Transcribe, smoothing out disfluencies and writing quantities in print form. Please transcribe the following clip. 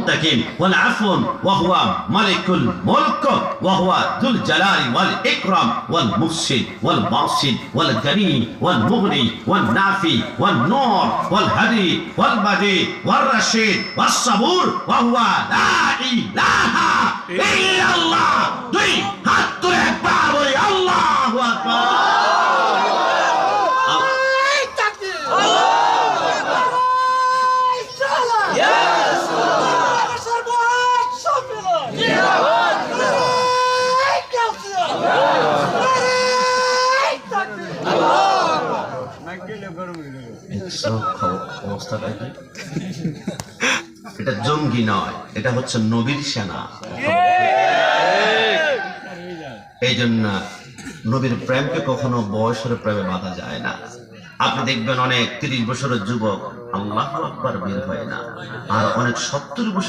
মুত্তাকিন ওয়াল আফওন ওয়া হুয়া মালিকুল মুলক ওয়া হুয়া যুল জালালি ওয়াল ইকরাম ওয়াল মুহসিন ওয়াল বাসিন ওয়াল গনি ওয়াল মুগনি ওয়াল নাফি ওয়াল নূর ওয়াল হাদি ওয়াল বাদি ওয়াল রাশিদ ওয়াস সাবুর ওয়া হুয়া লা ইলাহা ইল্লাল্লাহ। দুই হাত তুলে একবার বলি আল্লাহু আকবার। এটা জঙ্গি নয়, এটা হচ্ছে নবীর সেনা। এই জন্য নবীর প্রেমকে কখনো বয়সের প্রেমে বাঁধা যায় না। আপনি দেখবেন অনেক 30 বছরের যুবক আল্লাহু আকবার বের হয় না, আর অনেক 70 বছর